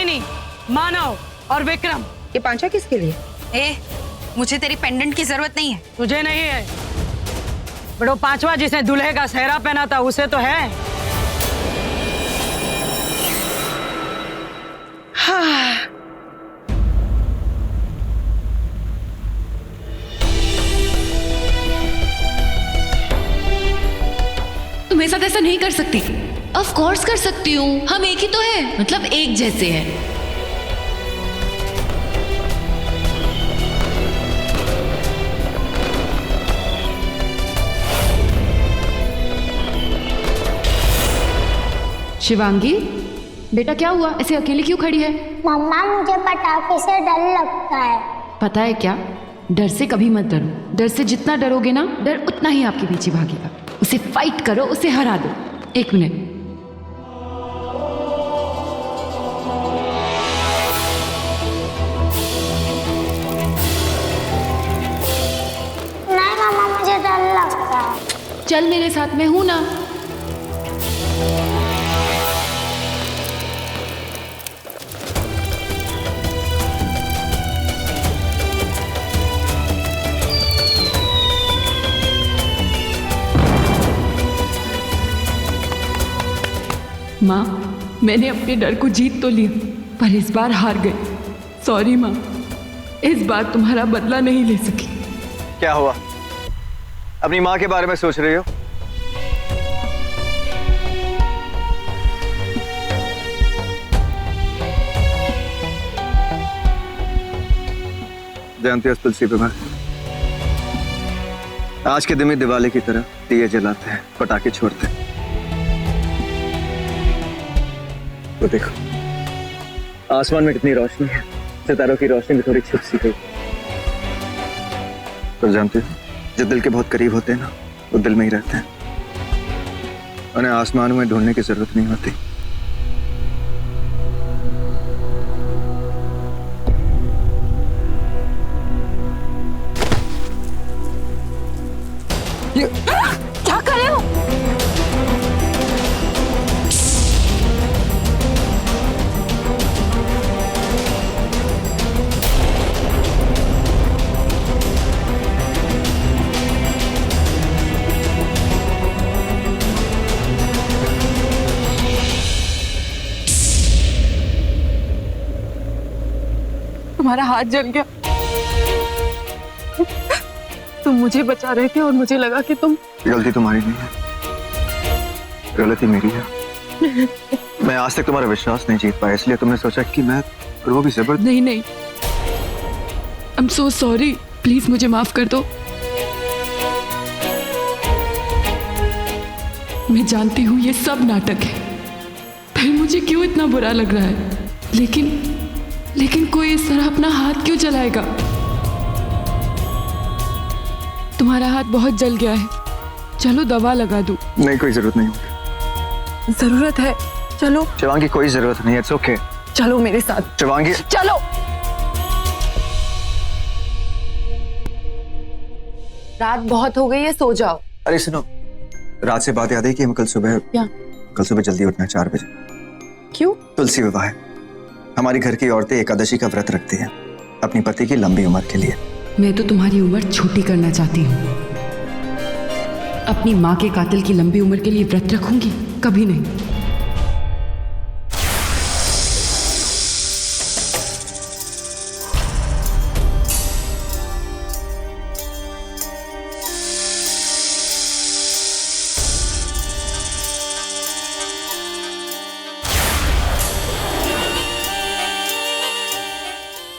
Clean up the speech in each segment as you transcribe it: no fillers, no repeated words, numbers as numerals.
यामिनी, मानव और विक्रम। ये पांचा किसके लिए? मुझे तेरी पेंडेंट की जरूरत नहीं है। तुझे नहीं है, बड़ो पांचवा जिसने दूल्हे का सेहरा पहना था उसे तो है। हाँ। तुम मेरे साथ ऐसा नहीं कर सकती। ऑफ कोर्स कर सकती हूँ, हम एक ही तो हैं, मतलब एक जैसे हैं। शिवांगी, बेटा क्या हुआ? ऐसे अकेली क्यों खड़ी है? मम्मा मुझे पटाखे से डर लगता है। पता है क्या, डर से कभी मत डरो। डर से जितना डरोगे ना, डर उतना ही आपके पीछे भागेगा। उसे फाइट करो, उसे हरा दो। एक मिनट। नहीं मम्मा, मुझे डर लगता है। चल मेरे साथ, में हूं ना। माँ, मैंने अपने डर को जीत तो लिया, पर इस बार हार गई। सॉरी माँ, इस बार तुम्हारा बदला नहीं ले सकी। क्या हुआ? अपनी माँ के बारे में सोच रही हो? जानती हो तुलसी विवाह, आज के दिन में दिवाली की तरह दिए जलाते हैं, पटाखे छोड़ते हैं। तो देखो आसमान में कितनी रोशनी है, सितारों की रोशनी भी थोड़ी छिप सी गई। तो जानते हो, जो दिल के बहुत करीब होते हैं ना, वो दिल में ही रहते हैं, उन्हें आसमानों में ढूंढने की जरूरत नहीं होती। क्या कर रहे हो? तुम्हारा हाथ जल गया। तुम मुझे बचा रहे थे और मुझे लगा कि तुम। गलती तुम्हारी नहीं है, गलती मेरी है। मैं आज तक तुम्हारा विश्वास नहीं जीत पाया, इसलिए तुमने सोचा कि मैं, और वो भी जबरदस्त। नहीं नहीं, I am so sorry, please मुझे माफ कर दो। मैं जानती हूँ ये सब नाटक है, फिर मुझे क्यों इतना बुरा लग रहा है, लेकिन कोई इस तरह अपना हाथ क्यों जलाएगा? तुम्हारा हाथ बहुत जल गया है, चलो दवा लगा दूं। नहीं, कोई जरूरत नहीं। जरूरत है, चलो। शिवांगी, कोई जरूरत नहीं है, इट्स ओके। चलो मेरे साथ। शिवांगी, चलो। रात बहुत हो गई है, सो जाओ। अरे सुनो, रात से बात याद है कि हम कल सुबह जल्दी उठना है 4 बजे। क्यों? तुलसी विवाह है। हमारी घर की औरतें एकादशी का व्रत रखती हैं अपनी पति की लंबी उम्र के लिए। मैं तो तुम्हारी उम्र छोटी करना चाहती हूँ। अपनी माँ के कातिल की लंबी उम्र के लिए व्रत रखूंगी? कभी नहीं।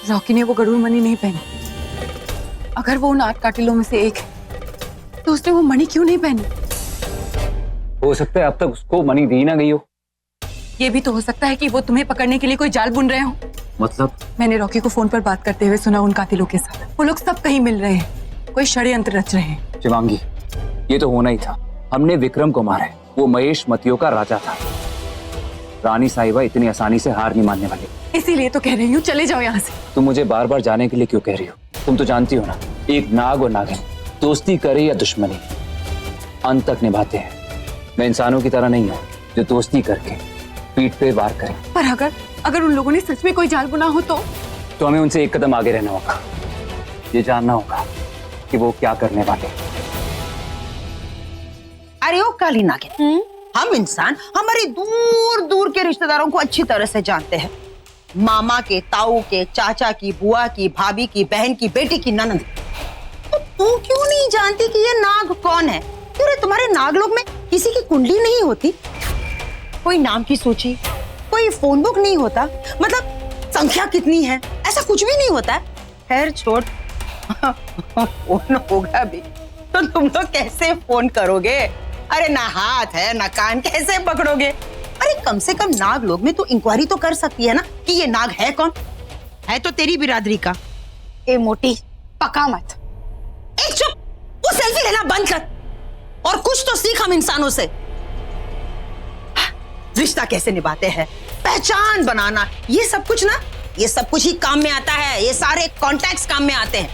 रॉकी ने वो गरुड़ मणि नहीं पहनी। अगर वो उन 8 कातिलों में से एक है, तो उसने वो मणि क्यों नहीं पहनी? हो सकता है अब तक उसको मणि दी ना गई हो। ये भी तो हो सकता है कि वो तुम्हें पकड़ने के लिए कोई जाल बुन रहे हो। मतलब? मैंने रॉकी को फोन पर बात करते हुए सुना उन कातिलों के साथ। वो लोग सब कहीं मिल रहे हैं, कोई षड्यंत्र रच रहे हैं। शिवांगी, ये तो होना ही था। हमने विक्रम को मारा है, वो महेश मतियों का राजा था। रानी साहिबा इतनी आसानी से हार नहीं मानने वाली। इसीलिए तो कह रही हूँ, चले जाओ यहाँ से। तुम मुझे बार बार जाने के लिए क्यों कह रही हो? तुम तो जानती हो ना, एक नाग और नागिन दोस्ती करे या दुश्मनी, अंत तक निभाते हैं। मैं इंसानों की तरह नहीं हूँ जो दोस्ती करके पीठ पे वार करे। पर अगर उन लोगों ने सच में कोई जाल बुना हो तो हमें उनसे एक कदम आगे रहना होगा। ये जानना होगा कि वो क्या करने वाले। अरे ओ काली नागिन, हम इंसान हमारे दूर दूर के रिश्तेदारों को अच्छी तरह से जानते हैं। मामा के, ताऊ के, चाचा की, बुआ की, भाभी की, बहन की, बेटी की, ननद। तो तू क्यों नहीं जानती कि ये नाग कौन है? क्यों रे, तुम्हारे नागलोक में किसी की कुंडली नहीं होती? कोई नाम की सूची, कोई फोन बुक नहीं होता? मतलब संख्या कितनी है, ऐसा कुछ भी नहीं होता है? खैर छोड़, फोन होगा भी तो तुम लोग कैसे फोन करोगे? अरे ना हाथ है ना कान, कैसे पकड़ोगे? अरे कम से कम नाग लोग में तो इंक्वायरी तो कर सकती है ना कि ये नाग है कौन? है तो तेरी बिरादरी का। ए मोटी, पका मत। एक चुप, वो सेल्फी लेना बंद कर और कुछ तो सीख हम इंसानों से। रिश्ता कैसे निभाते हैं, पहचान बनाना, ये सब कुछ ना, ये सब कुछ ही काम में आता है। ये सारे कॉन्टैक्ट्स काम में आते हैं।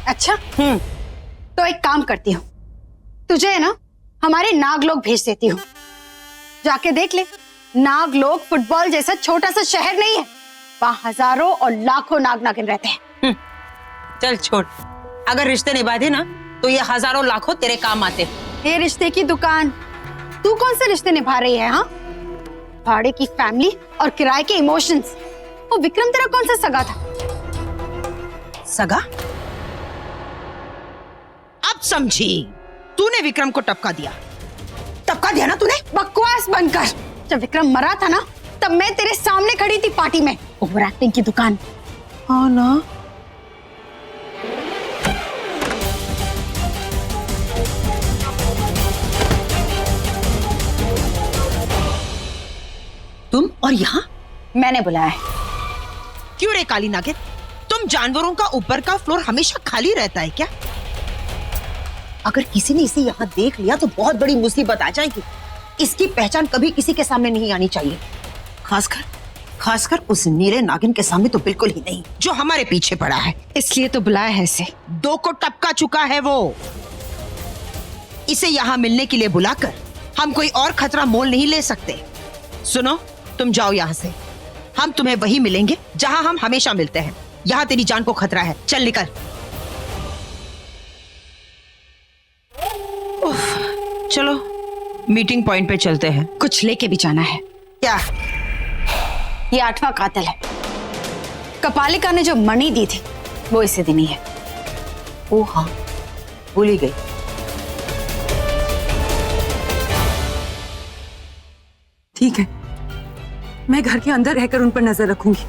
अच्छा, तो एक काम करती हूँ, तुझे है ना हमारे नागलोक भेज देती हूँ। जाके देख ले, नागलोक फुटबॉल जैसा छोटा सा शहर नहीं है, वहाँ हजारों और लाखों नाग नागिन रहते हैं। चल छोड़, अगर रिश्ते निभाते ना तो ये हजारों लाखों तेरे काम आते। ये रिश्ते की दुकान, तू कौन से रिश्ते निभा रही है? हाँ, भाड़े की फैमिली और किराए के इमोशंस। वो विक्रम तेरा कौन सा सगा था? सगा? अब समझी, तूने विक्रम को टपका दिया। टपका दिया ना तूने? बकवास बंद कर। जब विक्रम मरा था ना, तब मैं तेरे सामने खड़ी थी पार्टी में। ओवर एक्टिंग की दुकान। हाँ ना, तुम और यहाँ मैंने बुलाया है। क्यों रे काली नागिन, तुम जानवरों का ऊपर का फ्लोर हमेशा खाली रहता है क्या? अगर किसी ने इसे यहाँ देख लिया तो बहुत बड़ी मुसीबत आ जाएगी। इसकी पहचान कभी किसी के सामने नहीं आनी चाहिए, खासकर उस नीले नागिन के सामने तो बिल्कुल ही नहीं, जो हमारे पीछे पड़ा है। इसलिए तो बुलाया है इसे। 2 को टपका चुका है वो। इसे यहाँ मिलने के लिए बुलाकर हम कोई और खतरा मोल नहीं ले सकते। सुनो, तुम जाओ यहाँ से, हम तुम्हें वही मिलेंगे जहाँ हम हमेशा मिलते हैं। यहाँ तेरी जान को खतरा है, चल निकल। चलो मीटिंग पॉइंट पे चलते हैं। कुछ लेके भी जाना है। क्या? ये 8वां कातिल है। कपालिका ने जो मणि दी थी वो इसे देनी है। ओ हाँ, भूल ही गई। ठीक है, मैं घर के अंदर रहकर उन पर नजर रखूंगी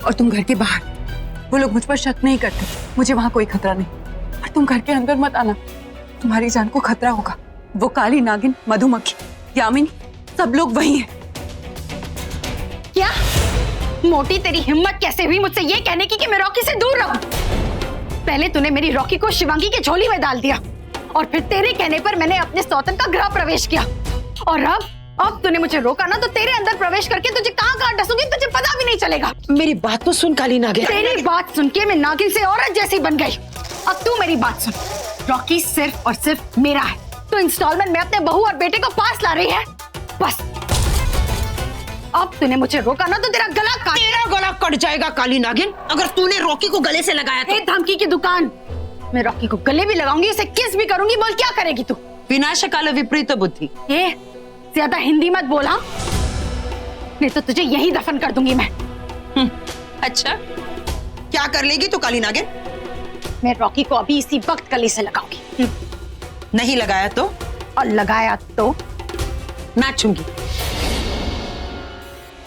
और तुम घर के बाहर। वो लोग मुझ पर शक नहीं करते, मुझे वहां कोई खतरा नहीं। और तुम घर के अंदर मत आना, तुम्हारी जान को खतरा होगा। वो काली नागिन, मधुमक्खी, यामिनी, सब लोग वही हैं। क्या मोटी, तेरी हिम्मत कैसे हुई मुझसे ये कहने की कि मैं रॉकी से दूर रहूं? पहले तूने मेरी रॉकी को शिवांगी के झोली में डाल दिया और फिर तेरे कहने पर मैंने अपने सौतन का गृह प्रवेश किया। और अब तूने मुझे रोका ना, तो तेरे अंदर प्रवेश करके तुझे कहाँ डसूंगी तुझे पता भी नहीं चलेगा। मेरी बात तो सुन काली नागिन। तेरी बात सुन के मैं नागिन से औरत जैसी बन गई। अब तू मेरी बात सुन, रॉकी सिर्फ और सिर्फ मेरा है। तो इंस्टॉलमेंट में अपने बहू और बेटे को पास ला रही है, बस। अब तूने मुझे रोका ना तो तेरा गला कट जाएगा काली नागिन, अगर तूने रॉकी को गले से लगाया तो। धमकी की दुकान। मैं रॉकी को गले भी लगाऊंगी, उसे किस भी करूंगी। बोल क्या करेगी तू? विनाश काल विपरीत बुद्धि। ये ज्यादा हिंदी मत बोला, नहीं तो तुझे यही दफन कर दूंगी मैं। अच्छा, क्या कर लेगी तू काली नागिन? मैं रॉकी को अभी इसी वक्त गले से लगाऊंगी। नहीं लगाया तो? और लगाया तो नाचूंगी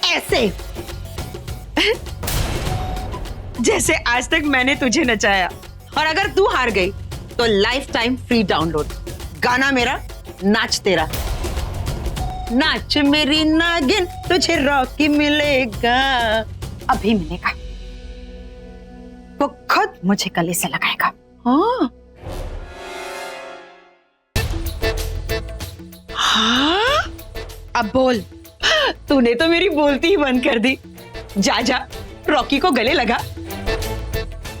ऐसे जैसे आज तक मैंने तुझे नचाया। और अगर तू हार गई तो लाइफ टाइम फ्री डाउनलोड। गाना मेरा, नाच तेरा। नाच मेरी नागिन, तुझे रॉकी मिलेगा। अभी मिलेगा, वो खुद मुझे गले से लगाएगा। हाँ? अब बोल। तूने तो मेरी बोलती ही बंद कर दी। जा रॉकी को गले लगा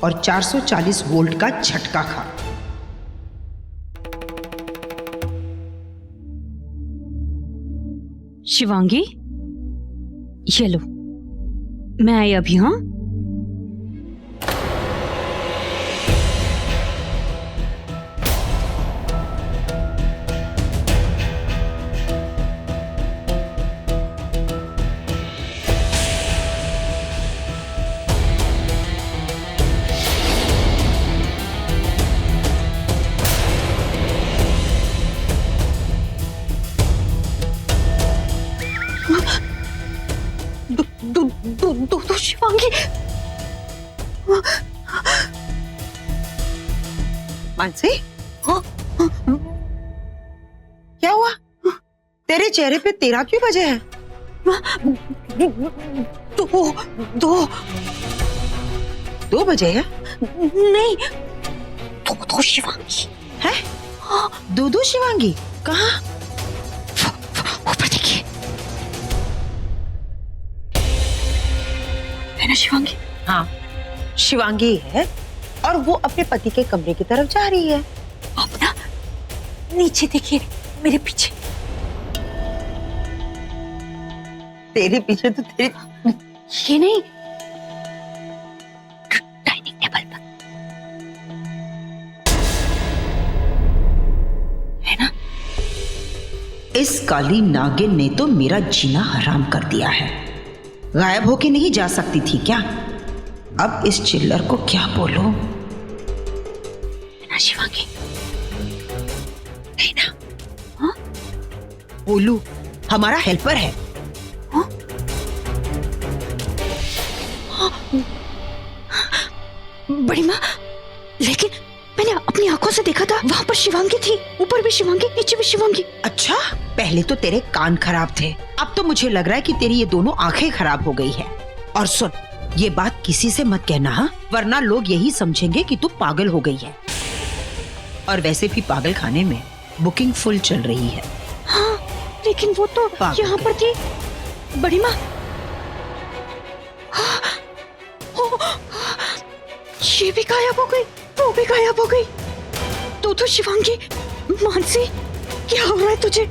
और 440 वोल्ट का झटका खा। शिवांगी, ये लो, मैं आई अभी। हाँ, दो शिवांगी। मानसी, क्या हुआ? तेरे चेहरे पे 13 क्यों बजे हैं? दो बजे है? नहीं, दो शिवांगी है? दो शिवांगी कहाँ? ऊपर देखिए, है ना शिवांगी? हाँ, शिवांगी है और वो अपने पति के कमरे की तरफ जा रही है। आप ना नीचे देखिए, मेरे पीछे। तेरे पीछे तो तेरे ये नहीं, डाइनिंग टेबल पर, है ना? इस काली नागिन ने तो मेरा जीना हराम कर दिया है। गायब होके नहीं जा सकती थी क्या? अब इस चिल्लर को क्या बोलूं? है ना शिवांगी? नहीं ना? हाँ? बोलू हमारा हेल्पर है। बड़ी माँ, लेकिन मैंने अपनी आंखों से देखा था, वहां पर शिवांगी थी, ऊपर भी शिवांगी, नीचे भी शिवांगी। अच्छा, पहले तो तेरे कान खराब थे, अब तो मुझे लग रहा है कि तेरी ये दोनों आंखें खराब हो गई है। और सुन, ये बात किसी से मत कहना, हाँ? वरना लोग यही समझेंगे कि तू पागल हो गई है। और वैसे भी पागल खाने में बुकिंग फुल चल रही है। हाँ, लेकिन वो तो यहाँ पर थी। बड़ी माँ, ये भी गायब हो गई, वो भी गायब हो गई। तो शिवांगी, मानसी, क्या हो रहा है तुझे?